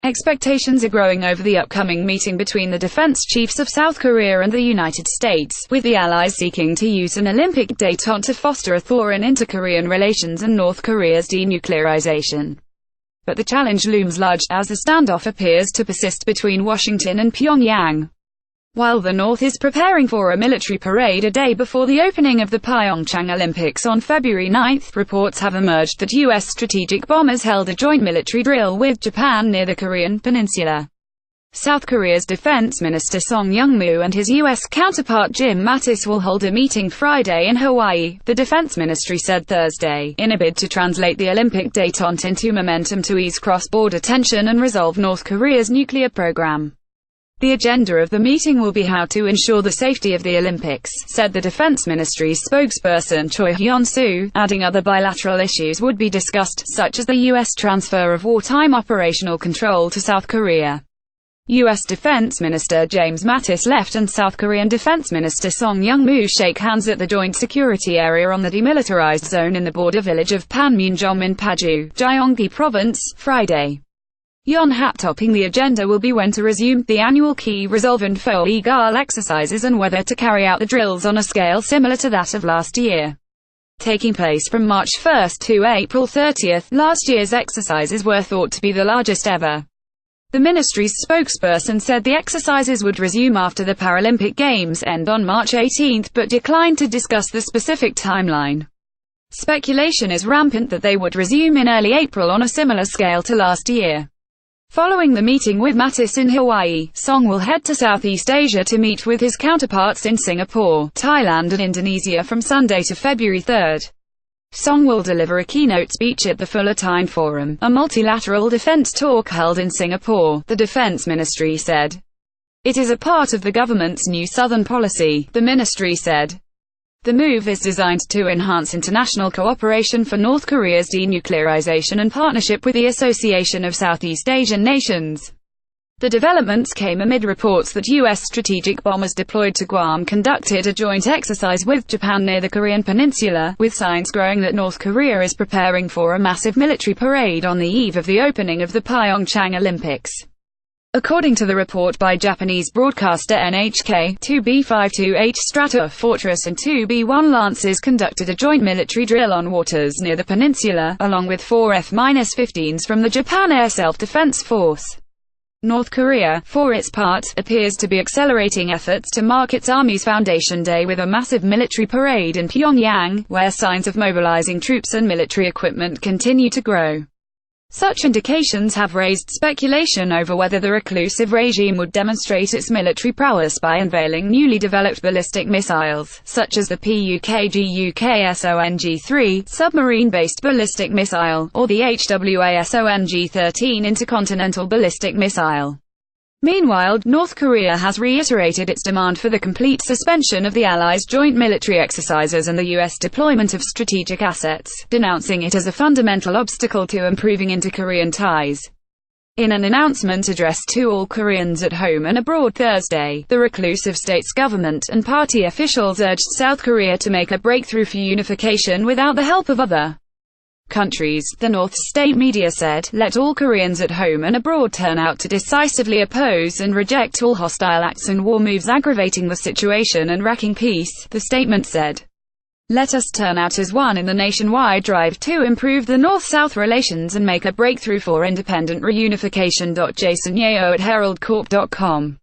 Expectations are growing over the upcoming meeting between the defense chiefs of South Korea and the United States, with the allies seeking to use an Olympic detente to foster a thaw in inter-Korean relations and North Korea's denuclearization. But the challenge looms large, as the standoff appears to persist between Washington and Pyongyang. While the North is preparing for a military parade a day before the opening of the PyeongChang Olympics on February 9, reports have emerged that U.S. strategic bombers held a joint military drill with Japan near the Korean Peninsula. South Korea's Defense Minister Young-moo and his U.S. counterpart Jim Mattis will hold a meeting Friday in Hawaii, the Defense Ministry said Thursday, in a bid to translate the Olympic detente into momentum to ease cross-border tension and resolve North Korea's nuclear program. The agenda of the meeting will be how to ensure the safety of the Olympics, said the Defense Ministry's spokesperson Choi Hyun-soo, adding other bilateral issues would be discussed, such as the U.S. transfer of wartime operational control to South Korea. U.S. Defense Minister James Mattis left and South Korean Defense Minister Young-moo shake hands at the joint security area on the Demilitarized Zone in the border village of Panmunjom in Paju, Gyeonggi Province, Friday. YonhapTopping. The agenda will be when to resume the annual Key Resolve and Foal exercises and whether to carry out the drills on a scale similar to that of last year. Taking place from March 1 to April 30, last year's exercises were thought to be the largest ever. The ministry's spokesperson said the exercises would resume after the Paralympic Games end on March 18, but declined to discuss the specific timeline. Speculation is rampant that they would resume in early April on a similar scale to last year. Following the meeting with Mattis in Hawaii, Song will head to Southeast Asia to meet with his counterparts in Singapore, Thailand and Indonesia from Sunday to February 3. Song will deliver a keynote speech at the Fullerton Forum, a multilateral defense talk held in Singapore, the Defense Ministry said. It is a part of the government's new Southern policy, the ministry said. The move is designed to enhance international cooperation for North Korea's denuclearization and partnership with the Association of Southeast Asian Nations. The developments came amid reports that U.S. strategic bombers deployed to Guam conducted a joint exercise with Japan near the Korean Peninsula, with signs growing that North Korea is preparing for a massive military parade on the eve of the opening of the PyeongChang Olympics. According to the report by Japanese broadcaster NHK, 2 B-528 Strata Fortress and 2 B-1 Lancers conducted a joint military drill on waters near the peninsula, along with 4 F-15s from the Japan Air Self-Defense Force. North Korea, for its part, appears to be accelerating efforts to mark its Army's Foundation Day with a massive military parade in Pyongyang, where signs of mobilizing troops and military equipment continue to grow. Such indications have raised speculation over whether the reclusive regime would demonstrate its military prowess by unveiling newly developed ballistic missiles, such as the PUKGUKSONG-3 submarine-based ballistic missile, or the HWASONG-13 intercontinental ballistic missile. Meanwhile, North Korea has reiterated its demand for the complete suspension of the Allies' joint military exercises and the U.S. deployment of strategic assets, denouncing it as a fundamental obstacle to improving inter-Korean ties. In an announcement addressed to all Koreans at home and abroad Thursday, the reclusive state's government and party officials urged South Korea to make a breakthrough for unification without the help of other countries. The North state media said, "Let all Koreans at home and abroad turn out to decisively oppose and reject all hostile acts and war moves aggravating the situation and wrecking peace," the statement said. "Let us turn out as one in the nationwide drive to improve the North-South relations and make a breakthrough for independent reunification." Jason Yeo at heraldcorp.com